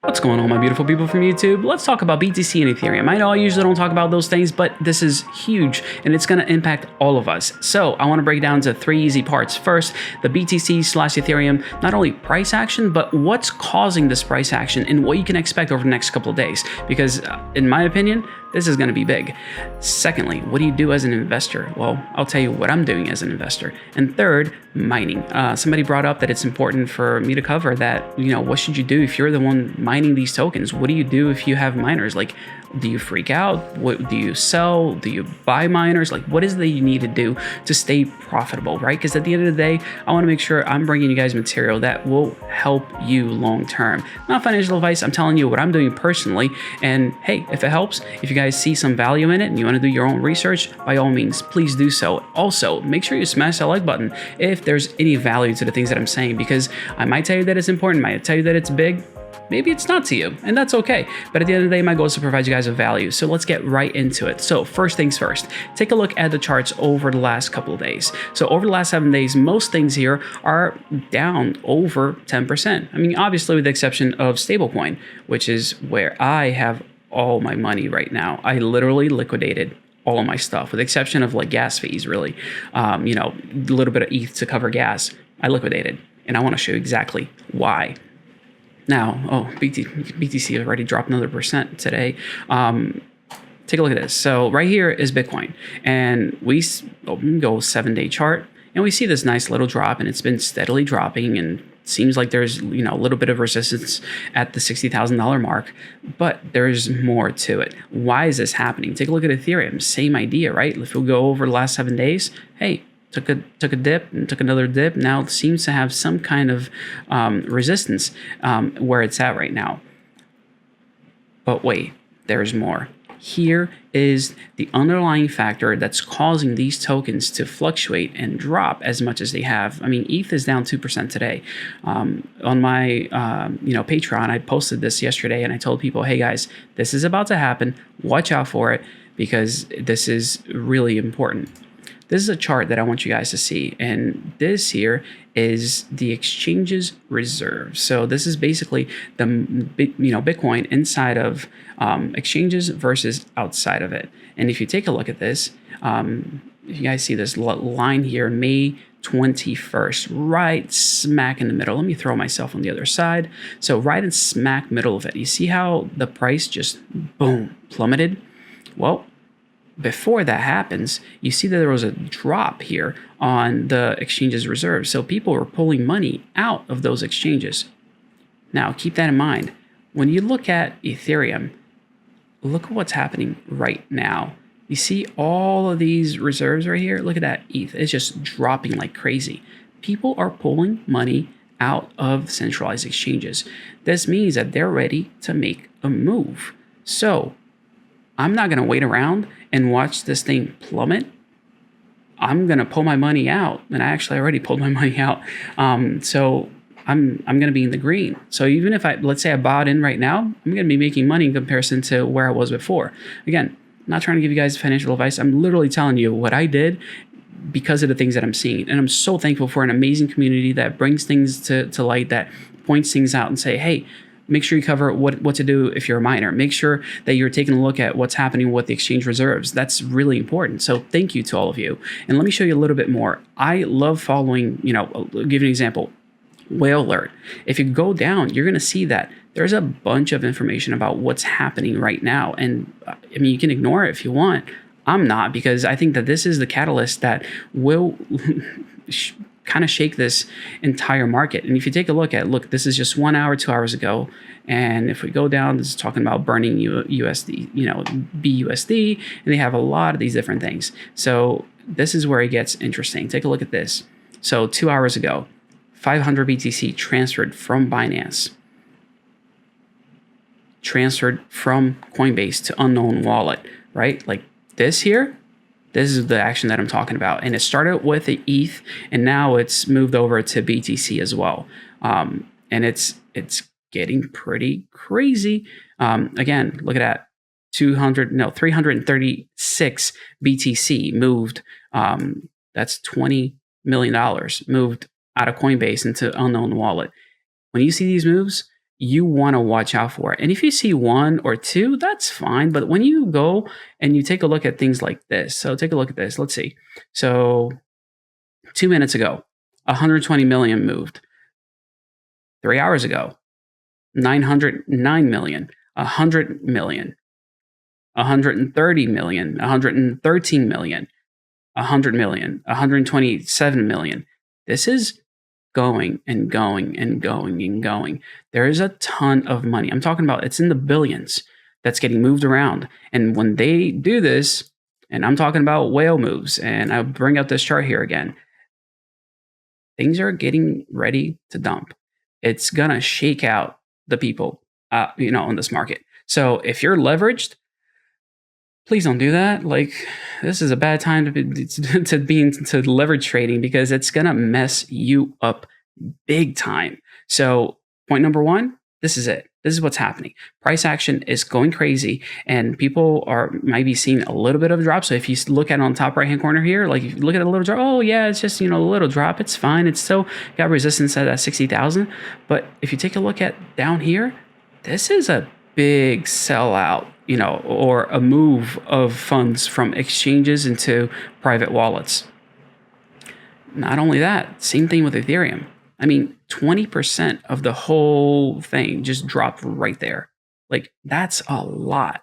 What's going on, my beautiful people from YouTube? Let's talk about BTC and Ethereum. I know I usually don't talk about those things, but this is huge and it's going to impact all of us. So I want to break down into 3 easy parts. First, the BTC/Ethereum, not only price action, but what's causing this price action and what you can expect over the next couple of days. Because in my opinion, this is going to be big. Secondly, what do you do as an investor? Well, I'll tell you what I'm doing as an investor. And third, mining. Somebody brought up that it's important for me to cover that, what should you do if you're the one mining these tokens? What do you do if you have miners? Like, do you freak out? What do you sell? Do you buy miners? Like, what is it that you need to do to stay profitable, right? Because at the end of the day, I want to make sure I'm bringing you guys material that will help you long term. Not financial advice. I'm telling you what I'm doing personally. And hey, if it helps, if you guys see some value in it and you want to do your own research, by all means, please do so. Also, make sure you smash that like button if there's any value to the things that I'm saying, because I might tell you that it's important, might tell you that it's big. Maybe it's not to you, and that's okay. But at the end of the day, my goal is to provide you guys with value. So let's get right into it. So first things first, take a look at the charts over the last couple of days. So over the last 7 days, most things here are down over 10%. I mean, obviously with the exception of Stablecoin, which is where I have all my money right now. I literally liquidated all of my stuff, with the exception of like gas fees, really. A little bit of ETH to cover gas. I liquidated, and I want to show you exactly why. Now, BTC already dropped another % today. Take a look at this. So right here is Bitcoin, and we can go 7-day chart, and we see this nice little drop, and it's been steadily dropping, and seems like there's a little bit of resistance at the $60,000 mark, but there's more to it. Why is this happening? Take a look at Ethereum. Same idea, right? If we go over the last 7 days, hey, took a dip and took another dip. Now it seems to have some kind of resistance where it's at right now. But wait, there's more. Here is the underlying factor that's causing these tokens to fluctuate and drop as much as they have. I mean, ETH is down 2% today. On my Patreon, I posted this yesterday, and I told people, hey guys, this is about to happen. Watch out for it, because this is really important. This is a chart that I want you guys to see, and this here is the exchange's reserve. So this is basically the Bitcoin inside of exchanges versus outside of it. And if you take a look at this, you guys see this line here, May 21st, right smack in the middle. Let me throw myself on the other side. So right in smack middle of it, you see how the price just boom plummeted? Well, before that happens, you see that there was a drop here on the exchange's reserve. So people were pulling money out of those exchanges. Now, keep that in mind. When you look at Ethereum, look at what's happening right now. You see all of these reserves right here? Look at that ETH. It's just dropping like crazy. People are pulling money out of centralized exchanges. This means that they're ready to make a move. So I'm not going to wait around and watch this thing plummet. I'm going to pull my money out, and I actually already pulled my money out. So I'm going to be in the green. So even if let's say I bought in right now, I'm going to be making money in comparison to where I was before. Again, I'm not trying to give you guys financial advice. I'm literally telling you what I did because of the things that I'm seeing. And I'm so thankful for an amazing community that brings things to light, that points things out and say, hey, make sure you cover what to do if you're a miner. Make sure that you're taking a look at what's happening with the exchange reserves. That's really important. So thank you to all of you. And let me show you a little bit more. I love following, I'll give you an example. Whale alert. If you go down, you're going to see that there's a bunch of information about what's happening right now. And I mean, you can ignore it if you want. I'm not, because I think that this is the catalyst that will kind of shake this entire market. And if you take a look, this is just 1 hour, 2 hours ago. And if we go down, this is talking about burning USD, BUSD, and they have a lot of these different things. So this is where it gets interesting. Take a look at this. So 2 hours ago, 500 BTC transferred from Binance, transferred from Coinbase to unknown wallet, right? Like this here. This is the action that I'm talking about. And it started with the ETH, and now it's moved over to BTC as well. And it's getting pretty crazy. Again, look at that. 336 BTC moved. That's $20 million moved out of Coinbase into unknown wallet. When you see these moves, you want to watch out for. And if you see one or two, that's fine. But when you go and you take a look at things like this, so take a look at this. Let's see. So 2 minutes ago, 120 million moved. 3 hours ago, 909 million, 100 million, 130 million, 113 million, 100 million, 127 million. This is going and going and going and going. There is a ton of money. I'm talking about, it's in the billions that's getting moved around. And when they do this, and I'm talking about whale moves, and I'll bring up this chart here again, things are getting ready to dump. It's gonna shake out the people, in this market. So if you're leveraged, please don't do that. Like, this is a bad time to be into leverage trading, because it's gonna mess you up big time. So point number one, this is it. This is what's happening. Price action is going crazy, and people are maybe seeing a little bit of a drop. So if you look at it on the top right hand corner here, like if you look at a little drop, oh yeah, it's just a little drop. It's fine. It's still got resistance at that 60,000. But if you take a look at down here, this is a big sellout, or a move of funds from exchanges into private wallets. Not only that, same thing with Ethereum. I mean, 20% of the whole thing just dropped right there. Like, that's a lot.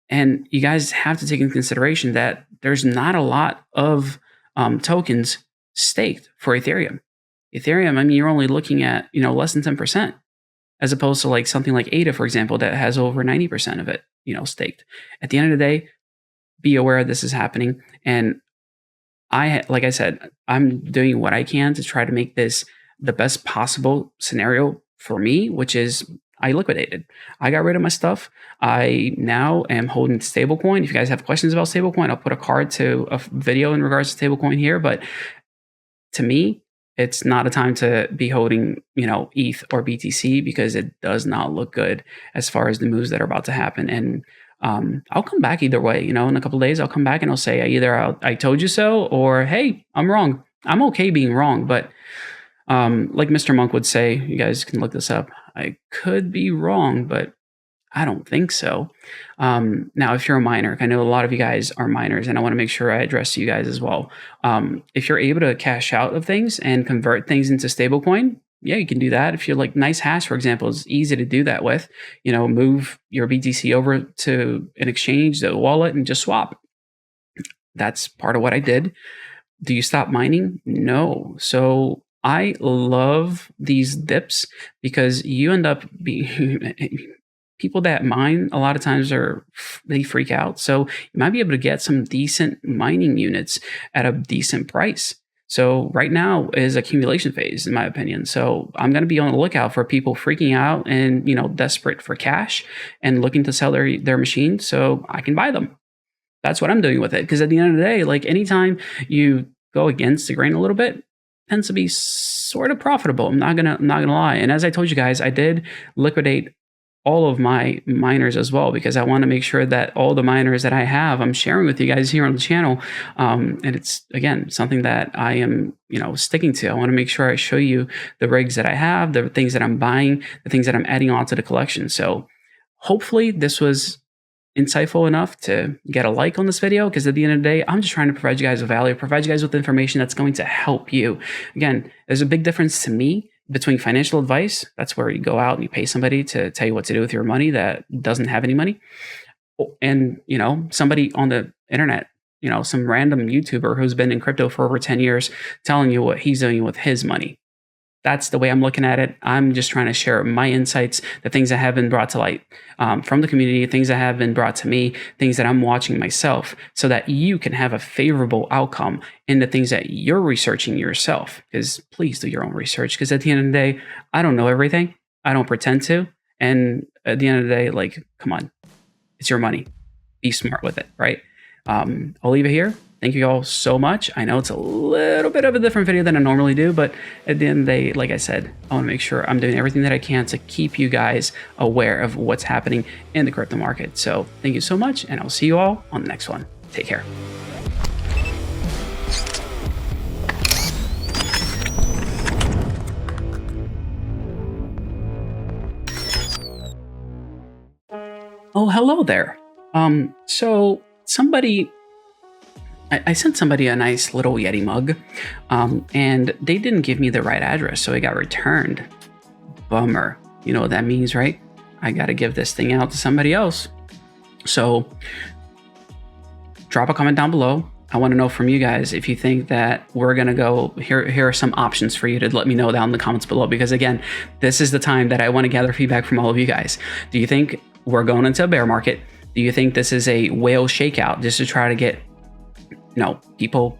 And you guys have to take into consideration that there's not a lot of tokens staked for Ethereum. Ethereum, I mean, you're only looking at, less than 10%, as opposed to like something like ADA, for example, that has over 90% of it, staked. At the end of the day, be aware this is happening. And like I said, I'm doing what I can to try to make this the best possible scenario for me, which is I liquidated. I got rid of my stuff. I now am holding Stablecoin. If you guys have questions about Stablecoin, I'll put a card to a video in regards to Stablecoin here. But to me, it's not a time to be holding, ETH or BTC, because it does not look good as far as the moves that are about to happen. And I'll come back either way. In a couple of days, I'll come back and I'll say either I told you so, or hey, I'm wrong. I'm okay being wrong, but like Mr. Monk would say, you guys can look this up, I could be wrong, but I don't think so. Now, if you're a miner, I know a lot of you guys are miners, and I want to make sure I address you guys as well. If you're able to cash out of things and convert things into stablecoin, yeah, you can do that. If you're like Nice Hash, for example, is easy to do that with. Move your BTC over to an exchange, the wallet, and just swap. That's part of what I did. Do you stop mining? No. So I love these dips, because you end up being people that mine a lot of times they freak out. So you might be able to get some decent mining units at a decent price. So right now is accumulation phase, in my opinion. So I'm going to be on the lookout for people freaking out and, desperate for cash and looking to sell their machine so I can buy them. That's what I'm doing with it. Because at the end of the day, like, anytime you go against the grain a little bit, tends to be sort of profitable. I'm not gonna lie. And as I told you guys, I did liquidate all of my miners as well, because I want to make sure that all the miners that I have, I'm sharing with you guys here on the channel. And it's, again, something that I am, sticking to. I want to make sure I show you the rigs that I have, the things that I'm buying, the things that I'm adding on to the collection. So hopefully this was insightful enough to get a like on this video, because at the end of the day, I'm just trying to provide you guys with value, provide you guys with information that's going to help you. Again, there's a big difference to me between financial advice. That's where you go out and you pay somebody to tell you what to do with your money that doesn't have any money. And, somebody on the internet, some random YouTuber who's been in crypto for over 10 years telling you what he's doing with his money. That's the way I'm looking at it. I'm just trying to share my insights, the things that have been brought to light from the community, things that have been brought to me, things that I'm watching myself, so that you can have a favorable outcome in the things that you're researching yourself. Because please do your own research, because at the end of the day, I don't know everything. I don't pretend to. And at the end of the day, like, come on, it's your money. Be smart with it, right? I'll leave it here. Thank you all so much. I know it's a little bit of a different video than I normally do, but at the end of the day, like I said, I want to make sure I'm doing everything that I can to keep you guys aware of what's happening in the crypto market. So thank you so much, and I'll see you all on the next one. Take care. Oh, hello there. So somebody, I sent somebody a nice little Yeti mug, and they didn't give me the right address, so it got returned. Bummer. You know what that means, right? I got to give this thing out to somebody else. So drop a comment down below. I want to know from you guys if you think that we're going to go, here are some options for you to let me know down in the comments below. Because again, this is the time that I want to gather feedback from all of you guys. Do you think we're going into a bear market? Do you think this is a whale shakeout just to try to get, people,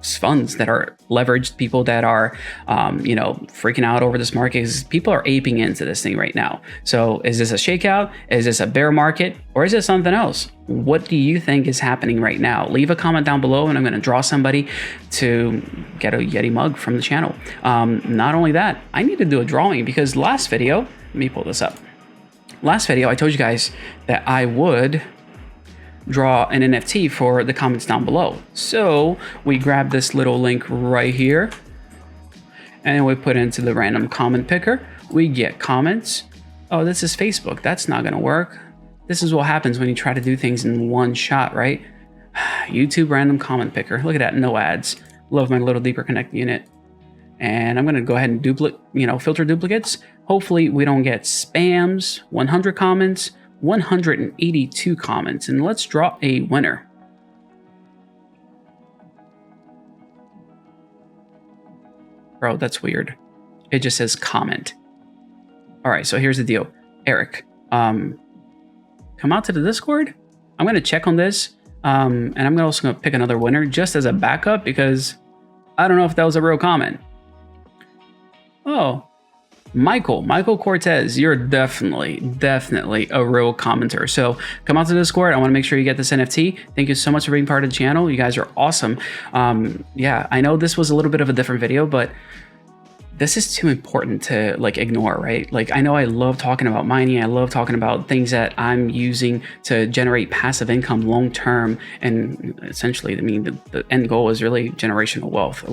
funds that are leveraged, people that are, freaking out over this market? Because people are aping into this thing right now. So is this a shakeout? Is this a bear market? Or is it something else? What do you think is happening right now? Leave a comment down below and I'm going to draw somebody to get a Yeti mug from the channel. Not only that, I need to do a drawing because last video, let me pull this up. Last video, I told you guys that I would draw an NFT for the comments down below. So we grab this little link right here and we put it into the random comment picker. We get comments. Oh, this is Facebook. That's not gonna work. This is what happens when you try to do things in one shot, right? YouTube random comment picker. Look at that, no ads. Love my little deeper connect unit. And I'm gonna go ahead and filter duplicates. Hopefully we don't get spams. 100 comments, 182 comments, and let's draw a winner. Bro, that's weird. It just says comment. All right, so here's the deal. Eric, come out to the Discord. I'm gonna check on this, and I'm also gonna pick another winner just as a backup because I don't know if that was a real comment. Oh, Michael Cortez, you're definitely a real commenter. So come out to the Discord. I want to make sure you get this NFT. Thank you so much for being part of the channel. You guys are awesome. Yeah, I know this was a little bit of a different video, but this is too important to ignore, right? I know I love talking about mining. I love talking about things that I'm using to generate passive income long term. And essentially, the end goal is really generational wealth.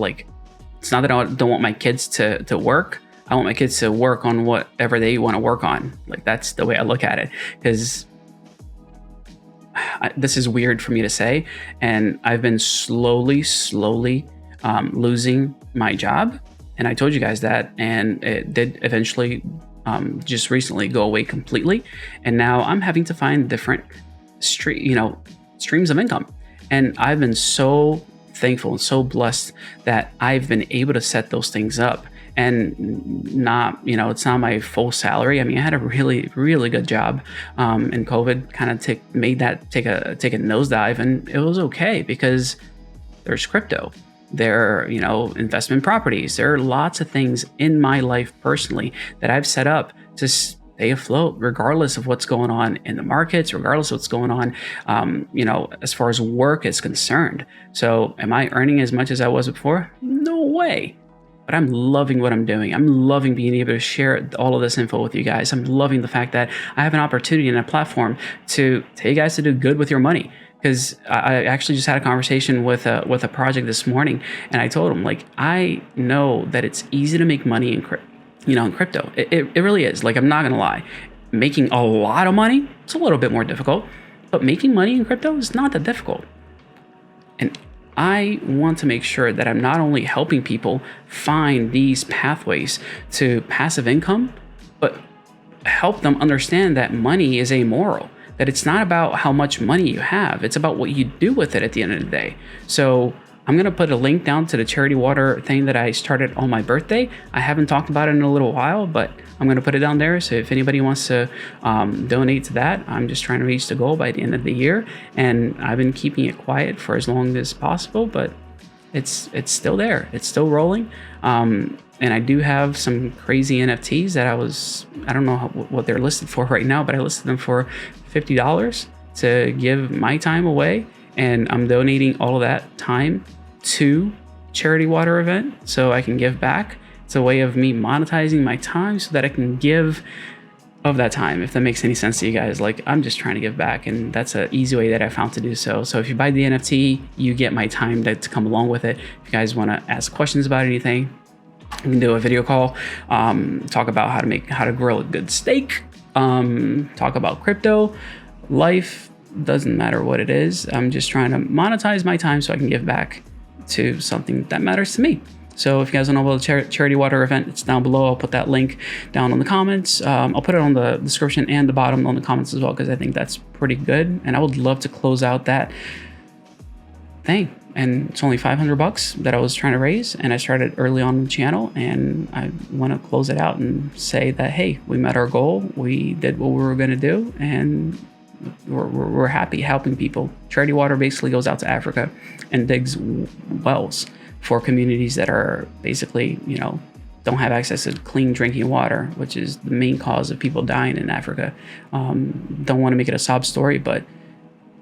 It's not that I don't want my kids to work. I want my kids to work on whatever they want to work on. That's the way I look at it. Because this is weird for me to say. And I've been slowly losing my job. And I told you guys that. And it did eventually just recently go away completely. And now I'm having to find different streams of income. And I've been so thankful and so blessed that I've been able to set those things up. And not, it's not my full salary. I had a really good job, and COVID kind of made that take a nosedive, and it was okay because there's crypto, there are, investment properties. There are lots of things in my life personally that I've set up to stay afloat, regardless of what's going on in the markets, regardless of what's going on, as far as work is concerned. So am I earning as much as I was before? No way. But I'm loving what I'm doing. I'm loving being able to share all of this info with you guys. I'm loving the fact that I have an opportunity and a platform to tell you guys to do good with your money. Because I actually just had a conversation with a project this morning, and I told them, I know that it's easy to make money in crypto. It really is. I'm not gonna lie. Making a lot of money, it's a little bit more difficult, but making money in crypto is not that difficult. And I want to make sure that I'm not only helping people find these pathways to passive income, but help them understand that money is amoral, that it's not about how much money you have, it's about what you do with it at the end of the day. So I'm going to put a link down to the charity water thing that I started on my birthday. I haven't talked about it in a little while, but I'm going to put it down there. So if anybody wants to donate to that, I'm just trying to reach the goal by the end of the year. And I've been keeping it quiet for as long as possible, but it's still there. It's still rolling. And I do have some crazy NFTs that I don't know what they're listed for right now, but I listed them for $50 to give my time away. And I'm donating all of that time to charity water event so I can give back. It's a way of me monetizing my time so that I can give of that time, if that makes any sense to you guys. I'm just trying to give back, and that's an easy way that I found to do so. So if you buy the NFT, you get my time to come along with it. If you guys want to ask questions about anything, we can do a video call, talk about how to grill a good steak, talk about crypto, life, doesn't matter what it is. I'm just trying to monetize my time so I can give back to something that matters to me. So if you guys don't know about the charity water event, it's down below. I'll put that link down in the comments. I'll put it on the description and the bottom on the comments as well, because I think that's pretty good. And I would love to close out that thing. And it's only $500 that I was trying to raise. And I started early on the channel, and I want to close it out and say that, hey, we met our goal. We did what we were going to do. And we're happy helping people. Charity water basically goes out to Africa and digs wells for communities that are basically, you know, don't have access to clean drinking water, which is the main cause of people dying in Africa. Don't want to make it a sob story, but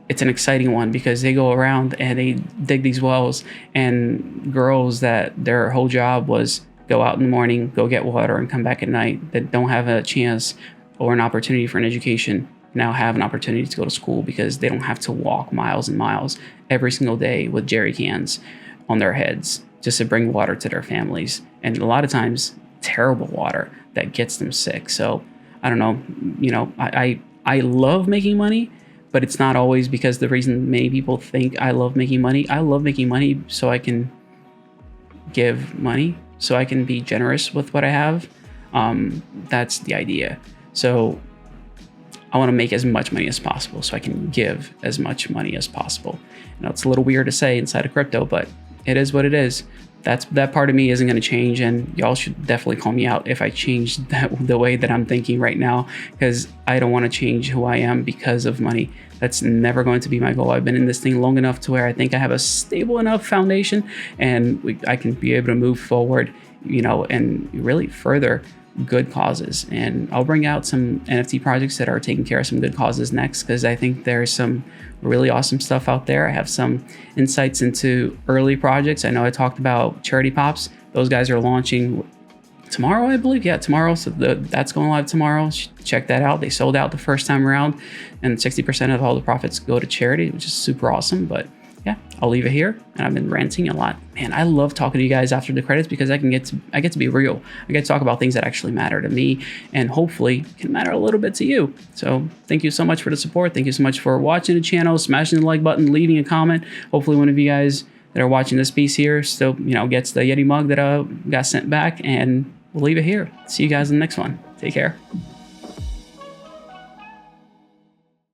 it's an exciting one, because they go around and they dig these wells, and girls that their whole job was go out in the morning, go get water, and come back at night, that don't have a chance or an opportunity for an education, now have an opportunity to go to school, because they don't have to walk miles and miles every single day with jerry cans on their heads just to bring water to their families. And a lot of times terrible water that gets them sick. So I don't know, you know, I love making money, but it's not always because the reason many people think I love making money. I love making money so I can give money, so I can be generous with what I have. That's the idea. So I want to make as much money as possible so I can give as much money as possible. Now, it's a little weird to say inside of crypto, but it is what it is. That part of me isn't going to change, and y'all should definitely call me out if I change the way that I'm thinking right now, because I don't want to change who I am because of money. That's never going to be my goal. I've been in this thing long enough to where I think I have a stable enough foundation, and I can be able to move forward, you know, and really further good causes. And I'll bring out some NFT projects that are taking care of some good causes next, because I think there's some really awesome stuff out there. I have some insights into early projects. I know I talked about Charity Pops. Those guys are launching tomorrow, I believe. Yeah, tomorrow. So that's going live tomorrow. Check that out. They sold out the first time around, and 60% of all the profits go to charity, which is super awesome. But yeah, I'll leave it here. And I've been ranting a lot. Man, I love talking to you guys after the credits, because I get to be real. I get to talk about things that actually matter to me, and hopefully can matter a little bit to you. So thank you so much for the support. Thank you so much for watching the channel, smashing the like button, leaving a comment. Hopefully one of you guys that are watching this piece here still, you know, gets the Yeti mug that got sent back, and we'll leave it here. See you guys in the next one. Take care.